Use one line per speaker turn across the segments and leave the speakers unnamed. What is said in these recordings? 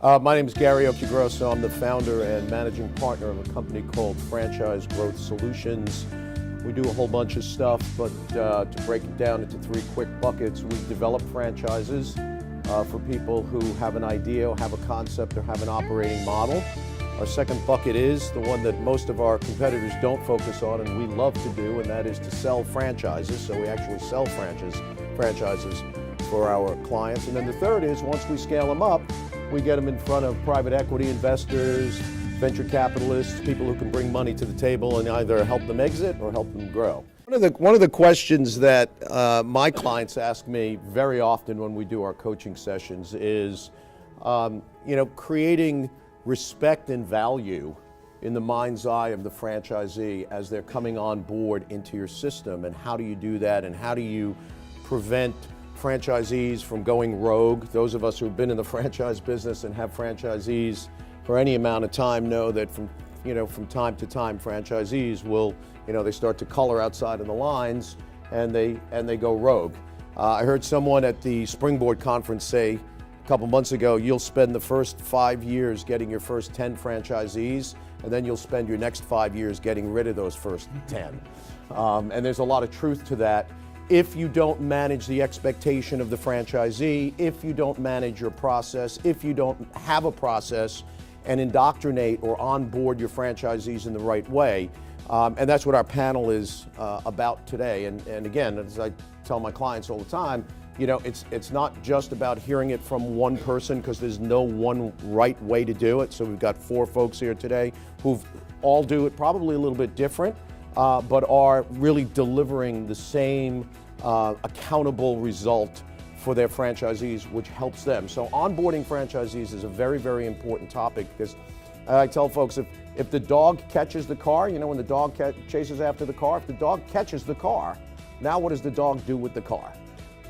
My name is Gary Occhigrosso. I'm the founder and managing partner of a company called Franchise Growth Solutions. We do a whole bunch of stuff, but to break it down into three quick buckets, we develop franchises for people who have an idea, or have a concept, or have an operating model. Our second bucket is the one that most of our competitors don't focus on and we love to do, and that is to sell franchises. So we actually sell franchises for our clients. And then the third is, once we scale them up, we get them in front of private equity investors, venture capitalists, people who can bring money to the table and either help them exit or help them grow. One of the questions that my clients ask me very often when we do our coaching sessions is, creating respect and value in the mind's eye of the franchisee as they're coming on board into your system, and how do you do that, and how do you prevent franchisees from going rogue? Those of us who've been in the franchise business and have franchisees for any amount of time know that from time to time franchisees will, they start to color outside of the lines and they go rogue. I heard someone at the Springboard conference say a couple months ago, you'll spend the first 5 years getting your first 10 franchisees, and then you'll spend your next 5 years getting rid of those first 10. And there's a lot of truth to that. If you don't manage the expectation of the franchisee, if you don't manage your process, if you don't have a process and indoctrinate or onboard your franchisees in the right way, and that's what our panel is about today. And again, as I tell my clients all the time, it's not just about hearing it from one person, because there's no one right way to do it. So we've got 4 folks here today who all do it probably a little bit different, but are really delivering the same accountable result for their franchisees, which helps them. So onboarding franchisees is a very, very important topic, because I tell folks, if the dog catches the car, when the dog chases after the car, if the dog catches the car, now what does the dog do with the car?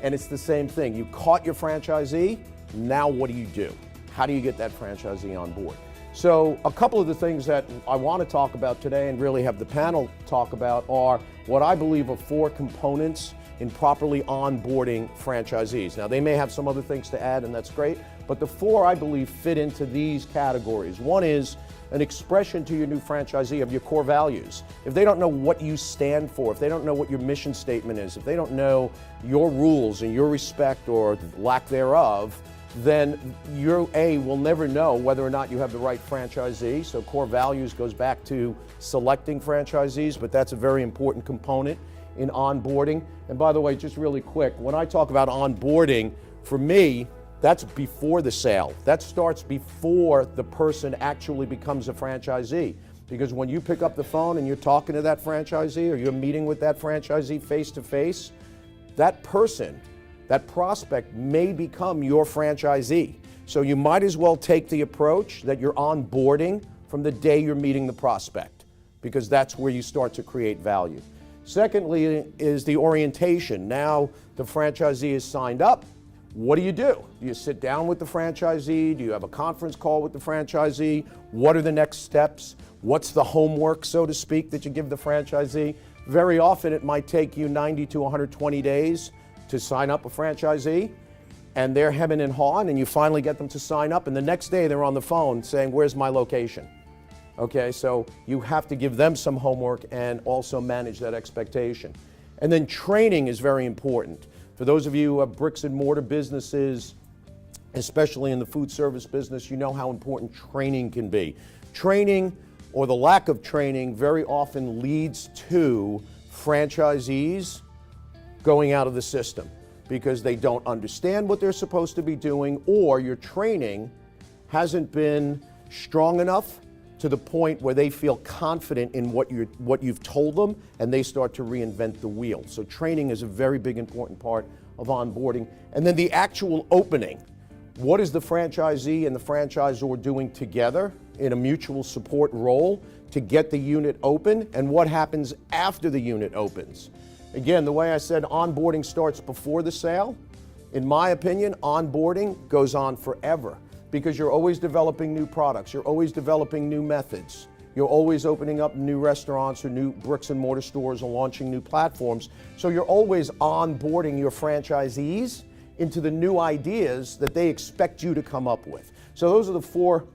And it's the same thing. You caught your franchisee, now what do? How do you get that franchisee on board? So a couple of the things that I want to talk about today and really have the panel talk about are what I believe are 4 components in properly onboarding franchisees. Now, they may have some other things to add, and that's great, but the 4 I believe fit into these categories. One is an expression to your new franchisee of your core values. If they don't know what you stand for, if they don't know what your mission statement is, if they don't know your rules and your respect or lack thereof, then you will never know whether or not you have the right franchisee. So core values goes back to selecting franchisees, but that's a very important component in onboarding. And by the way, just really quick, when I talk about onboarding, for me, that's before the sale. That starts before the person actually becomes a franchisee. Because when you pick up the phone and you're talking to that franchisee, or you're meeting with that franchisee face to face, that person, that prospect may become your franchisee. So you might as well take the approach that you're onboarding from the day you're meeting the prospect, because that's where you start to create value. Secondly is the orientation. Now the franchisee is signed up. What do? Do you sit down with the franchisee? Do you have a conference call with the franchisee? What are the next steps? What's the homework, so to speak, that you give the franchisee? Very often it might take you 90 to 120 days to sign up a franchisee, and they're hemming and hawing, and you finally get them to sign up, and the next day they're on the phone saying, where's my location? Okay, so you have to give them some homework and also manage that expectation. And then training is very important. For those of you who have bricks and mortar businesses, especially in the food service business, you know how important training can be. Training, or the lack of training, very often leads to franchisees going out of the system because they don't understand what they're supposed to be doing, or your training hasn't been strong enough to the point where they feel confident in what you've told them, and they start to reinvent the wheel. So training is a very big important part of onboarding. And then the actual opening. What is the franchisee and the franchisor doing together in a mutual support role to get the unit open, and what happens after the unit opens? Again, the way I said onboarding starts before the sale, in my opinion, onboarding goes on forever, because you're always developing new products, you're always developing new methods, you're always opening up new restaurants or new bricks and mortar stores and launching new platforms. So you're always onboarding your franchisees into the new ideas that they expect you to come up with. So those are the 4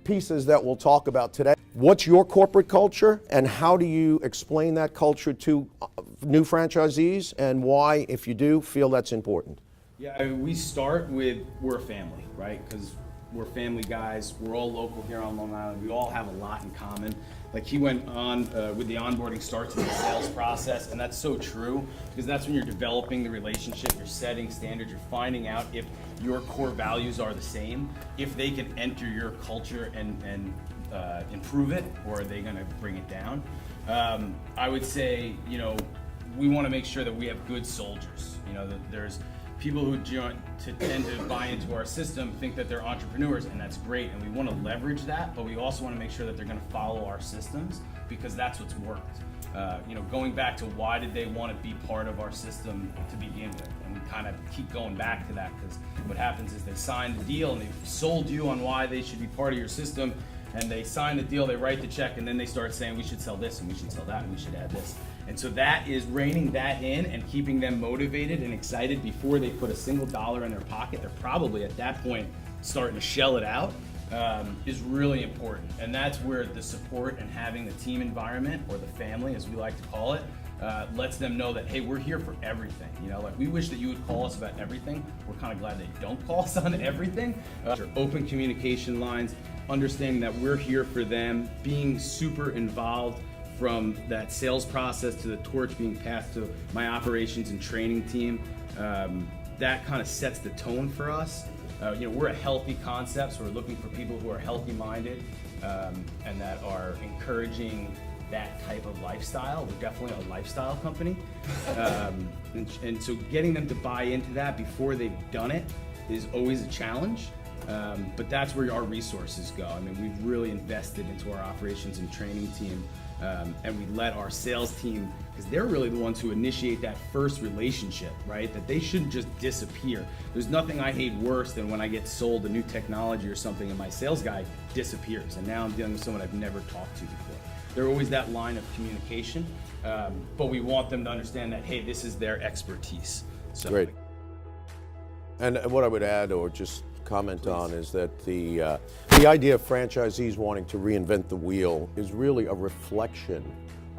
pieces that we'll talk about today. What's your corporate culture, and how do you explain that culture to new franchisees, and why, if you do, feel that's important?
Yeah, I mean, we start with we're a family, right? Because we're family guys. We're all local here on Long Island. We all have a lot in common. Like he went on with the onboarding starts with the sales process, and that's so true, because that's when you're developing the relationship, you're setting standards, you're finding out if your core values are the same, if they can enter your culture and improve it, or are they going to bring it down. I would say, you know, we want to make sure that we have good soldiers. You know, that there's people who tend to buy into our system, think that they're entrepreneurs, and that's great, and we want to leverage that, but we also want to make sure that they're going to follow our systems, because that's what's worked. You know, going back to why did they want to be part of our system to begin with, and we kind of keep going back to that, because what happens is they sign the deal and they've sold you on why they should be part of your system, and they sign the deal, they write the check, and then they start saying we should sell this and we should sell that and we should add this. And so that is reining that in and keeping them motivated and excited before they put a single dollar in their pocket. They're probably at that point starting to shell it out, is really important. And that's where the support and having the team environment, or the family as we like to call it, lets them know that, hey, we're here for everything. You know, like we wish that you would call us about everything. We're kind of glad they don't call us on everything. Open communication lines, understanding that we're here for them, being super involved from that sales process to the torch being passed to my operations and training team. That kind of sets the tone for us. You know, we're a healthy concept, so we're looking for people who are healthy-minded and that are encouraging that type of lifestyle. We're definitely a lifestyle company. And so getting them to buy into that before they've done it is always a challenge. But that's where our resources go. I mean, we've really invested into our operations and training team, and we let our sales team, because they're really the ones who initiate that first relationship, right? That they shouldn't just disappear. There's nothing I hate worse than when I get sold a new technology or something and my sales guy disappears, and now I'm dealing with someone I've never talked to before. They're always that line of communication, but we want them to understand that, hey, this is their expertise. So.
Great. And what I would add, or just comment on, is that the idea of franchisees wanting to reinvent the wheel is really a reflection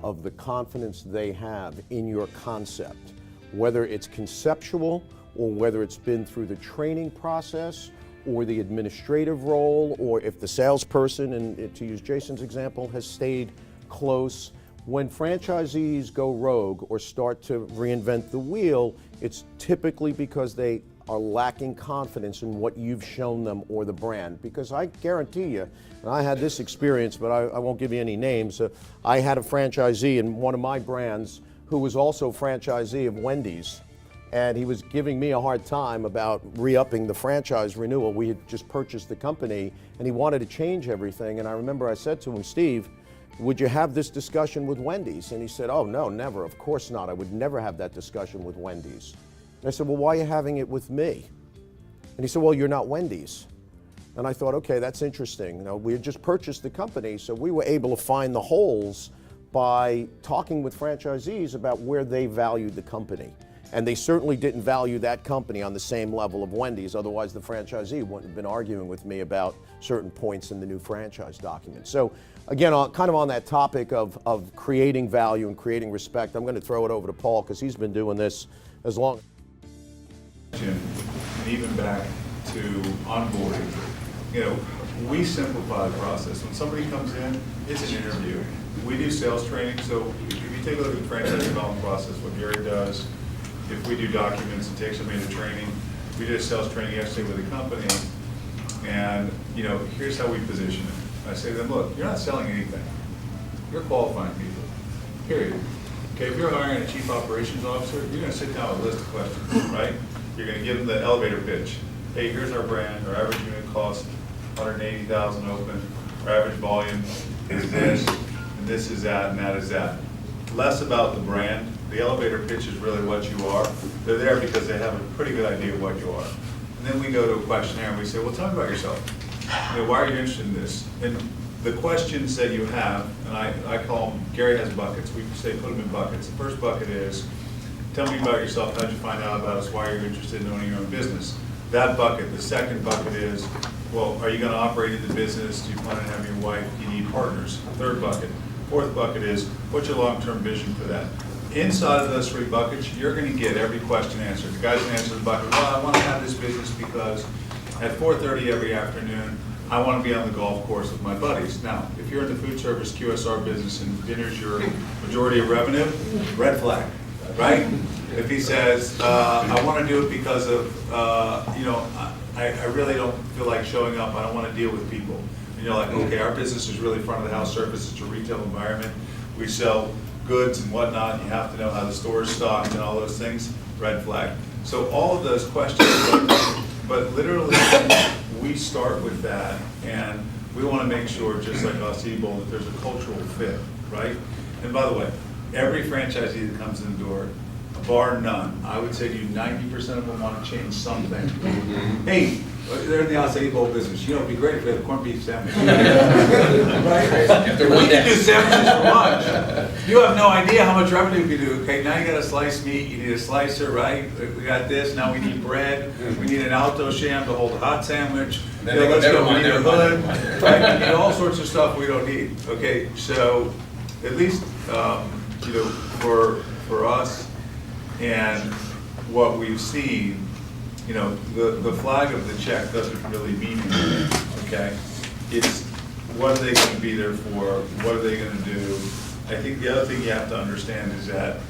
of the confidence they have in your concept, whether it's conceptual or whether it's been through the training process or the administrative role, or if the salesperson, and to use Jason's example, has stayed close. When franchisees go rogue or start to reinvent the wheel, it's typically because they are lacking confidence in what you've shown them or the brand. Because I guarantee you, and I had this experience, but I won't give you any names. I had a franchisee in one of my brands who was also franchisee of Wendy's, and he was giving me a hard time about re-upping the franchise renewal. We had just purchased the company, and he wanted to change everything. And I remember I said to him, Steve, would you have this discussion with Wendy's? And he said, oh, no, never. Of course not. I would never have that discussion with Wendy's. And I said, well, why are you having it with me? And he said, well, you're not Wendy's. And I thought, okay, that's interesting. You know, we had just purchased the company, so we were able to find the holes by talking with franchisees about where they valued the company. And they certainly didn't value that company on the same level of Wendy's, otherwise the franchisee wouldn't have been arguing with me about certain points in the new franchise document. So again, kind of on that topic of creating value and creating respect, I'm going to throw it over to Paul, because he's been doing this as long.
And even back to onboarding, you know, we simplify the process. When somebody comes in, it's an interview. We do sales training, so if you take a look at the franchise development process, what Gary does, if we do documents and take somebody to training, we did a sales training yesterday with a company, and you know, here's how we position it. I say to them, look, you're not selling anything. You're qualifying people, period. Okay, if you're hiring a chief operations officer, you're going to sit down with a list of questions, right? You're going to give them the elevator pitch. Hey, here's our brand. Our average unit cost $180,000 open. Our average volume is this, and this is that, and that is that. Less about the brand. The elevator pitch is really what you are. They're there because they have a pretty good idea of what you are. And then we go to a questionnaire and we say, well, tell me about yourself. You know, why are you interested in this? And the questions that you have, and I call them, Gary has buckets. We say put them in buckets. The first bucket is, tell me about yourself. How'd you find out about us? Why are you interested in owning your own business? That bucket. The second bucket is, Well, are you gonna operate in the business? Do you plan on having your wife? Do you need partners? Third bucket. Fourth bucket is, what's your long-term vision for that? Inside of those 3 buckets, you're gonna get every question answered. The guy's gonna answer the bucket, well, I wanna have this business because at 4:30 every afternoon, I wanna be on the golf course with my buddies. Now, if you're in the food service QSR business and dinner's your majority of revenue, red flag, right? If he says, I wanna do it because of, I really don't feel like showing up, I don't wanna deal with people. And you're like, okay, our business is really front of the house service, it's a retail environment. We sell goods and whatnot, and you have to know how the store is stocked and all those things, red flag. So all of those questions, but literally, we start with that, and we want to make sure, just like Osebo, that there's a cultural fit, right? And by the way, every franchisee that comes in the door, bar none, I would say to you, 90% of them want to change something. Hey, they're in the acai bowl business. It'd be great if we had a corned beef sandwich. Right? We can do sandwiches for lunch. You have no idea how much revenue we do. Okay, now you got a sliced meat, you need a slicer, right? We got this, now we need bread, we need an alto sham to hold a hot sandwich. Let's go, we need a hood, right? We need all sorts of stuff we don't need. Okay, so at least, for us and what we've seen, the flag of the check doesn't really mean anything, okay? It's what are they going to be there for? What are they going to do? I think the other thing you have to understand is that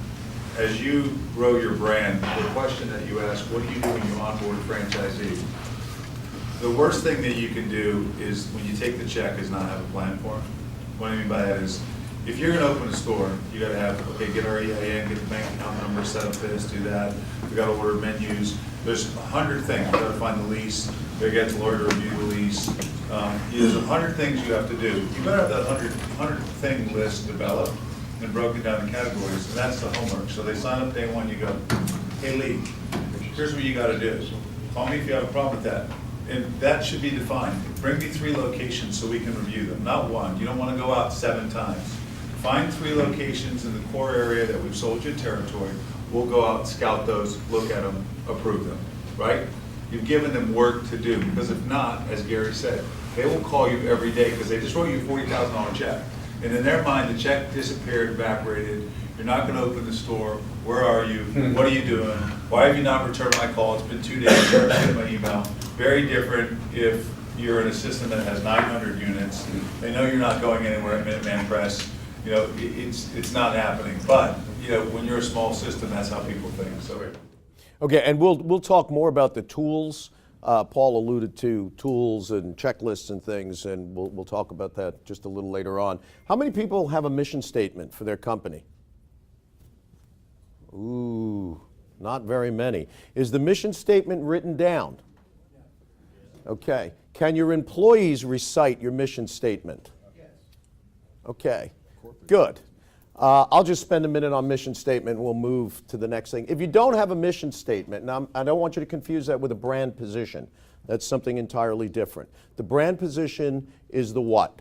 as you grow your brand, the question that you ask, what do you do when you onboard a franchisee? The worst thing that you can do is when you take the check is not have a plan for them. What I mean by that is, if you're going to open a store, you got to have, okay, get our EIN, get the bank account number, set up this, do that. We got to order menus. There's 100 things. You got to find the lease. You get the lawyer to review the lease. There's 100 things you have to do. You better have that 100 thing list developed and broken down in categories, and that's the homework. So they sign up day one. You go, hey Lee, here's what you got to do. Call me if you have a problem with that. And that should be defined. Bring me 3 locations so we can review them, not one. You don't want to go out 7 times. Find 3 locations in the core area that we've sold you territory. We'll go out, scout those, look at them, approve them, right? You've given them work to do, because if not, as Gary said, they will call you every day because they just wrote you a $40,000 check. And in their mind, the check disappeared, evaporated. You're not going to open the store. Where are you? What are you doing? Why have you not returned my call? It's been 2 days. Never seen my email. Very different if you're in a system that has 900 units. They know you're not going anywhere at Minuteman Press. It's not happening. But when you're a small system, that's how people think. So.
Okay, and we'll talk more about the tools. Paul alluded to tools and checklists and things, and we'll talk about that just a little later on. How many people have a mission statement for their company? Ooh, not very many. Is the mission statement written down? Okay. Can your employees recite your mission statement? Yes. Okay, good. I'll just spend a minute on mission statement and we'll move to the next thing. If you don't have a mission statement, now I don't want you to confuse that with a brand position. That's something entirely different. The brand position is the what,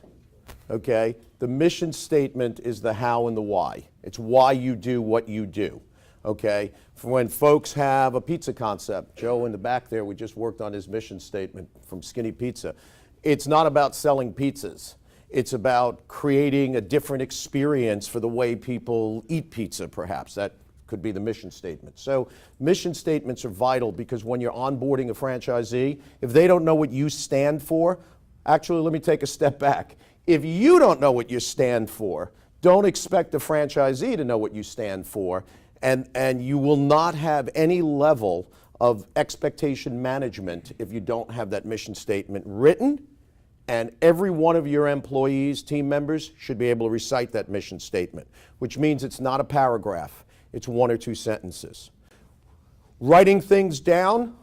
okay? The mission statement is the how and the why. It's why you do what you do, okay? For when folks have a pizza concept, Joe in the back there, we just worked on his mission statement from Skinny Pizza. It's not about selling pizzas. It's about creating a different experience for the way people eat pizza, perhaps. That could be the mission statement. So mission statements are vital because when you're onboarding a franchisee, if they don't know what you stand for, actually, let me take a step back. If you don't know what you stand for, don't expect the franchisee to know what you stand for, and you will not have any level of expectation management if you don't have that mission statement written. And every one of your employees, team members, should be able to recite that mission statement, which means it's not a paragraph, it's 1 or 2 sentences. Writing things down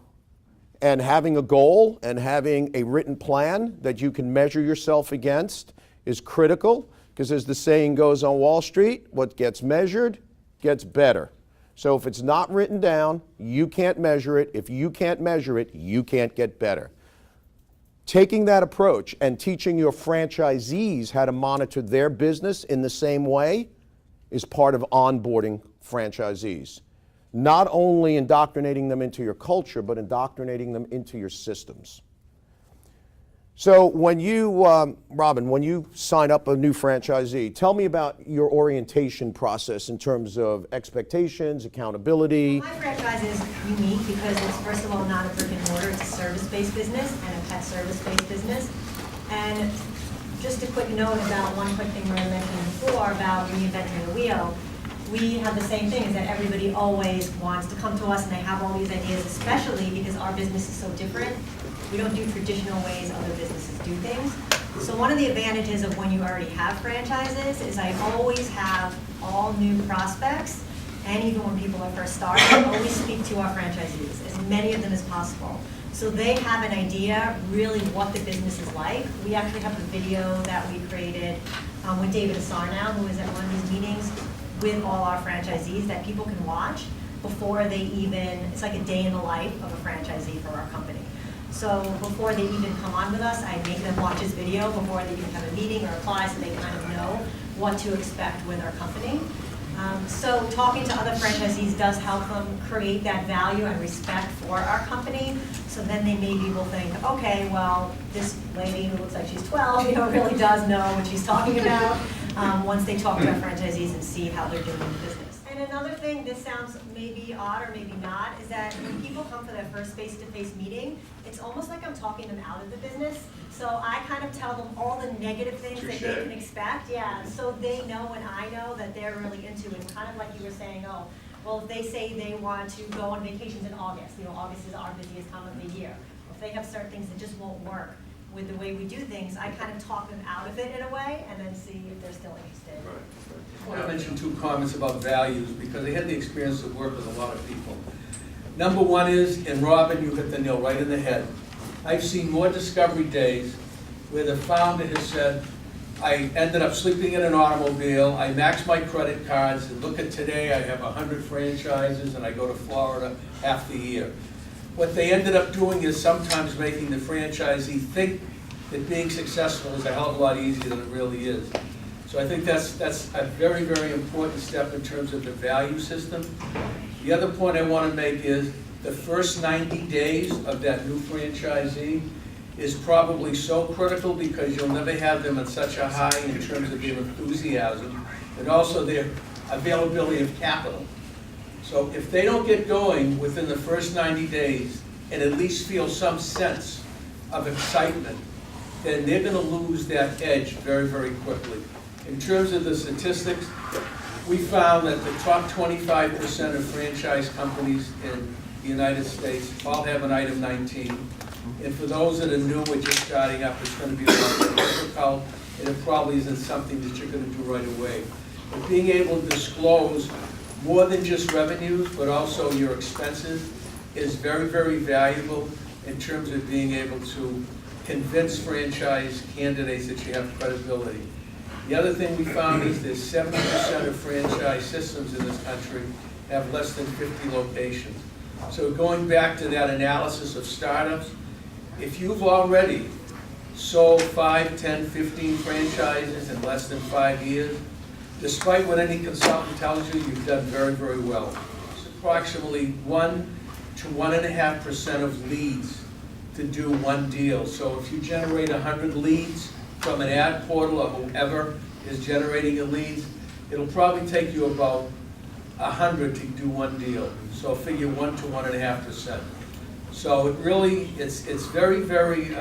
and having a goal and having a written plan that you can measure yourself against is critical, because as the saying goes on Wall Street, what gets measured gets better. So if it's not written down, you can't measure it. If you can't measure it, you can't get better. Taking that approach and teaching your franchisees how to monitor their business in the same way is part of onboarding franchisees. Not only indoctrinating them into your culture, but indoctrinating them into your systems. So when you, Robin, when you sign up a new franchisee, tell me about your orientation process in terms of expectations, accountability.
My franchise is unique because it's, first of all, not a brick and mortar, it's a service-based business and a pet service-based business. And just a quick note about one quick thing we were mentioning before about reinventing the wheel. We have the same thing, is that everybody always wants to come to us and they have all these ideas, especially because our business is so different. We don't do traditional ways other businesses do things. So one of the advantages of when you already have franchises is I always have all new prospects, and even when people are first starting, I always speak to our franchisees, as many of them as possible. So they have an idea really what the business is like. We actually have a video that we created with David Asarnow, who is at one of these meetings, with all our franchisees that people can watch before they even, it's like a day in the life of a franchisee for our company. So before they even come on with us, I make them watch his video before they even have a meeting or apply, so they kind of know what to expect with our company. So talking to other franchisees does help them create that value and respect for our company. So then they maybe will think, okay, well, this lady who looks like she's 12, really does know what she's talking about once they talk to our franchisees and see how they're doing the business. And another thing, this sounds maybe odd or maybe not, is that when people come for their first face-to-face meeting, it's almost like I'm talking them out of the business. So I kind of tell them all the negative things that they can expect, so they know and I know that they're really into it. Kind of like you were saying, oh, well, if they say they want to go on vacations in August, August is our busiest time of the year. If they have certain things that just won't work with the way we do things, I kind of talk them out of it in a way and then see if they're still interested.
I want to mention two comments about values because I had the experience of work with a lot of people. Number one is, and Robin, you hit the nail right in the head. I've seen more discovery days where the founder has said, I ended up sleeping in an automobile, I maxed my credit cards, and look at today, I have 100 franchises and I go to Florida half the year. What they ended up doing is sometimes making the franchisee think that being successful is a hell of a lot easier than it really is. So I think that's a very, very important step in terms of the value system. The other point I want to make is the first 90 days of that new franchisee is probably so critical because you'll never have them at such a high in terms of their enthusiasm and also their availability of capital. So if they don't get going within the first 90 days and at least feel some sense of excitement, then they're going to lose that edge very, very quickly. In terms of the statistics, we found that the top 25% of franchise companies in the United States all have an item 19. And for those that are new or just starting up, it's going to be a lot more difficult, and it probably isn't something that you're going to do right away. But being able to disclose more than just revenues, but also your expenses, is very, very valuable in terms of being able to convince franchise candidates that you have credibility. The other thing we found is that 70% of franchise systems in this country have less than 50 locations. So going back to that analysis of startups, if you've already sold 5, 10, 15 franchises in less than 5 years, despite what any consultant tells you, you've done very, very well. It's approximately 1 to 1.5% of leads to do one deal. So if you generate 100 leads from an ad portal or whoever is generating your leads, it'll probably take you about 100 to do one deal. So figure 1 to 1.5%. So it really, it's very, very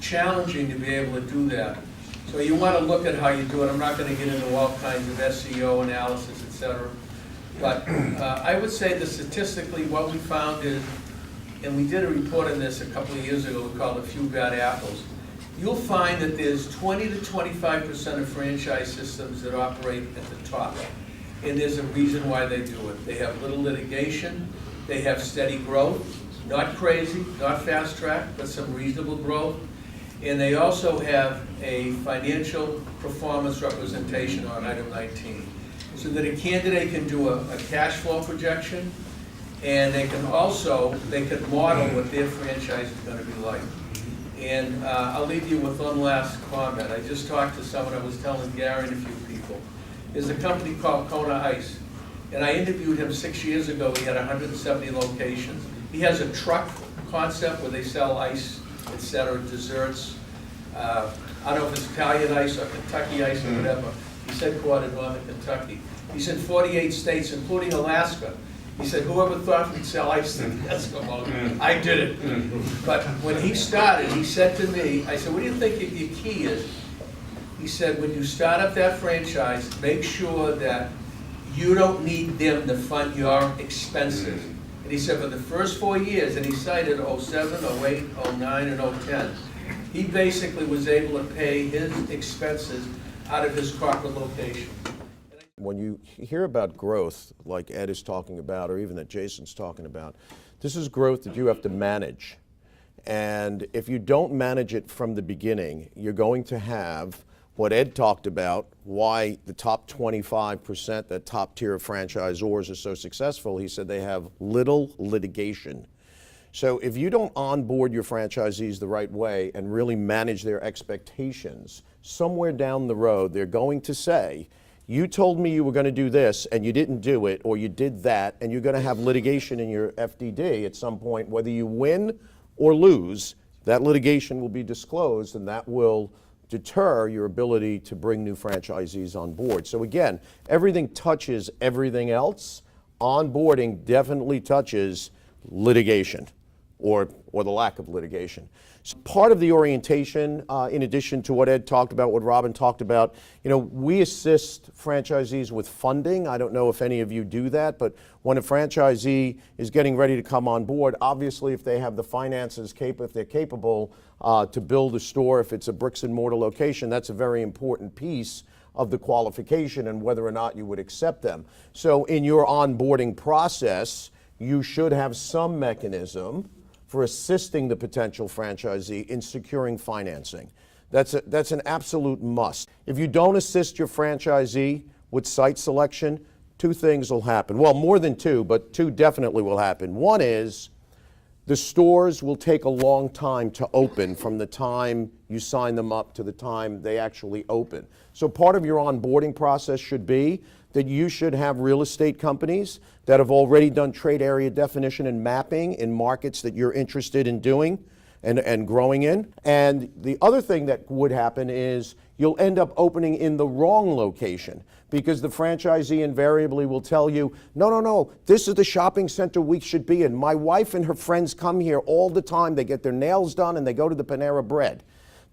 challenging to be able to do that. So you want to look at how you do it. I'm not going to get into all kinds of SEO analysis, et cetera. But I would say that statistically what we found is, and we did a report on this a couple of years ago, we called A Few Bad Apples. You'll find that there's 20 to 25% of franchise systems that operate at the top. And there's a reason why they do it. They have little litigation, they have steady growth, not crazy, not fast track, but some reasonable growth. And they also have a financial performance representation on item 19. So that a candidate can do a cash flow projection, and they can also, they can model what their franchise is going to be like. And I'll leave you with one last comment. I just talked to someone, I was telling Gary and a few people. There's a company called Kona Ice, and I interviewed him 6 years ago. He had 170 locations. He has a truck concept where they sell ice, etc., desserts, I don't know if it's Italian ice or Kentucky ice or whatever. He's headquartered in Northern Kentucky. He's in 48 states, including Alaska. He said, whoever thought we'd sell ice in the Eskimo, I did it. But when he started, he said to me, I said, what do you think your key is? He said, when you start up that franchise, make sure that you don't need them to fund your expenses. And he said, for the first 4 years, and he cited 07, 08, 09, and 010, he basically was able to pay his expenses out of his corporate location.
When you hear about growth, like Ed is talking about, or even that Jason's talking about, this is growth that you have to manage. And if you don't manage it from the beginning, you're going to have what Ed talked about, why the top 25%, that top tier of franchisors are so successful. He said they have little litigation. So if you don't onboard your franchisees the right way and really manage their expectations, somewhere down the road, they're going to say, you told me you were going to do this and you didn't do it, or you did that, and you're going to have litigation in your FDD at some point. Whether you win or lose, that litigation will be disclosed, and that will deter your ability to bring new franchisees on board. So again, everything touches everything else. Onboarding definitely touches litigation, or the lack of litigation. So part of the orientation, in addition to what Ed talked about, what Robin talked about, we assist franchisees with funding. I don't know if any of you do that, but when a franchisee is getting ready to come on board, obviously if they have the finances, if they're capable to build a store, if it's a bricks and mortar location, that's a very important piece of the qualification and whether or not you would accept them. So in your onboarding process, you should have some mechanism for assisting the potential franchisee in securing financing. That's an absolute must. If you don't assist your franchisee with site selection, two things will happen. Well, more than two, but two definitely will happen. One is the stores will take a long time to open from the time you sign them up to the time they actually open. So part of your onboarding process should be that you should have real estate companies that have already done trade area definition and mapping in markets that you're interested in doing and growing in. And the other thing that would happen is you'll end up opening in the wrong location, because the franchisee invariably will tell you, no, this is the shopping center we should be in. My wife and her friends come here all the time. They get their nails done and they go to the Panera Bread.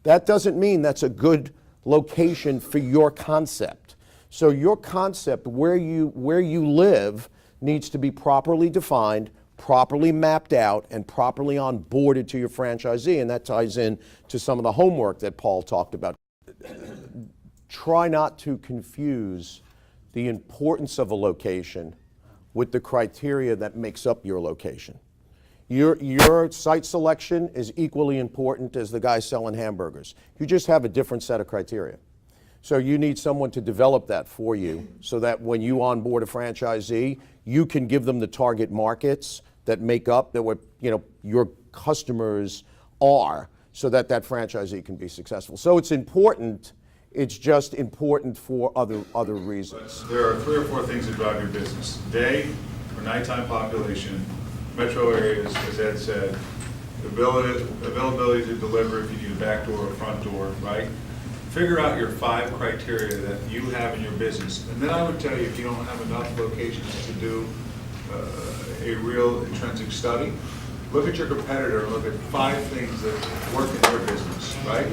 That doesn't mean that's a good location for your concept. So your concept, where you live, needs to be properly defined, properly mapped out, and properly onboarded to your franchisee, and that ties in to some of the homework that Paul talked about. Try not to confuse the importance of a location with the criteria that makes up your location. Your site selection is equally important as the guy selling hamburgers. You just have a different set of criteria. So you need someone to develop that for you so that when you onboard a franchisee, you can give them the target markets that make up that what your customers are, so that that franchisee can be successful. So it's important. It's just important for other reasons.
There are 3 or 4 things that drive your business: day or nighttime population, metro areas, as Ed said, availability to deliver if you need a back door or front door, right? Figure out your 5 criteria that you have in your business. And then I would tell you, if you don't have enough locations to do a real intrinsic study, look at your competitor and look at 5 things that work in your business, right?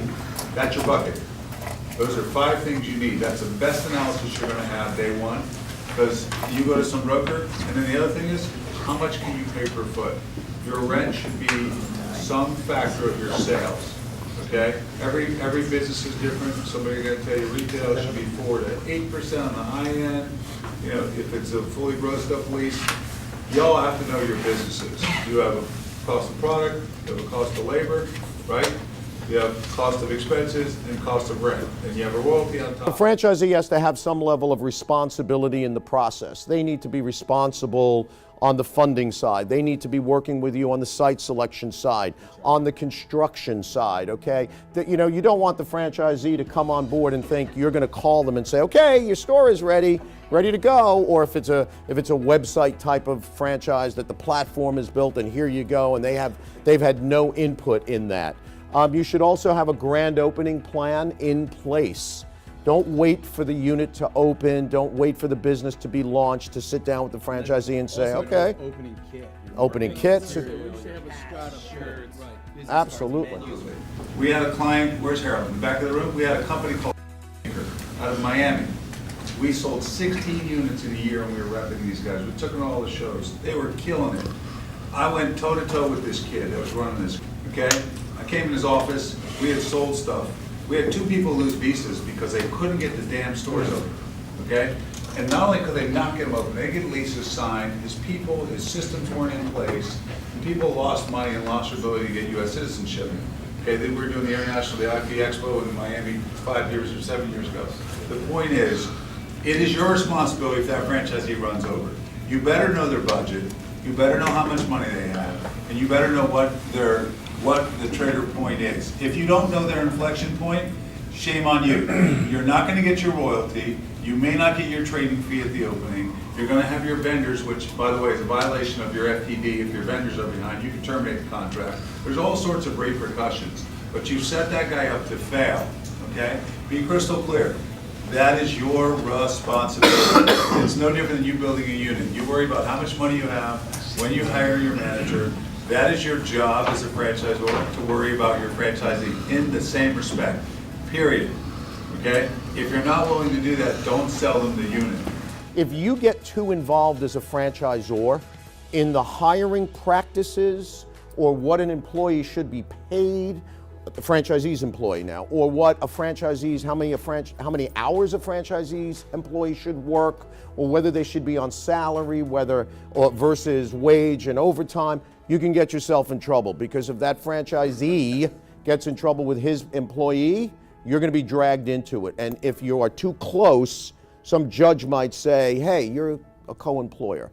That's your bucket. Those are 5 things you need. That's the best analysis you're going to have day one, because you go to some broker, and then the other thing is, how much can you pay per foot? Your rent should be some factor of your sales. Okay, every business is different. Somebody going to tell you retail should be 4 to 8% on the high end. If it's a fully grossed up lease, y'all have to know your businesses. You have a cost of product, you have a cost of labor, right? You have cost of expenses and cost of rent, and you have a royalty on top.
The franchisee has to have some level of responsibility in the process. They need to be responsible on the funding side. They need to be working with you on the site selection side, on the construction side, okay? That, you don't want the franchisee to come on board and think you're gonna call them and say, okay, your store is ready to go, or if it's a website type of franchise that the platform is built and here you go, and they've had no input in that. You should also have a grand opening plan in place. Don't wait for the unit to open. Don't wait for the business to be launched to sit down with the franchisee and say,
Also,
okay,
Opening kit.
opening kits.
We should have a startup shirt. Right.
Absolutely.
We had a client, where's Harold, in the back of the room? We had a company called out of Miami. We sold 16 units in a year and we were repping these guys. We took them to all the shows. They were killing it. I went toe to toe with this kid that was running this, okay? I came in his office, we had sold stuff. We had 2 people lose visas because they couldn't get the damn stores open, okay? And not only could they not get them open, they didn't get leases signed, his people, his systems weren't in place, and people lost money and lost their ability to get US citizenship. Okay, we were doing the international, the IP Expo in Miami 5 years or 7 years ago. The point is, it is your responsibility if that franchisee runs over. You better know their budget, you better know how much money they have, and you better know what the trigger point is. If you don't know their inflection point, shame on you. You're not gonna get your royalty, you may not get your trading fee at the opening, you're gonna have your vendors, which by the way is a violation of your FTD. If your vendors are behind, you can terminate the contract. There's all sorts of repercussions, but you set that guy up to fail, okay? Be crystal clear. That is your responsibility. It's no different than you building a unit. You worry about how much money you have, when you hire your manager. That is your job as a franchisor to worry about your franchisee in the same respect, period, okay? If you're not willing to do that, don't sell them the unit.
If you get too involved as a franchisor in the hiring practices or what an employee should be paid, the franchisee's employee now, or what a franchisee's, how many hours a franchisee's employee should work, or whether they should be on salary, or versus wage and overtime, you can get yourself in trouble, because if that franchisee gets in trouble with his employee, you're going to be dragged into it. And if you are too close, some judge might say, hey, you're a co-employer.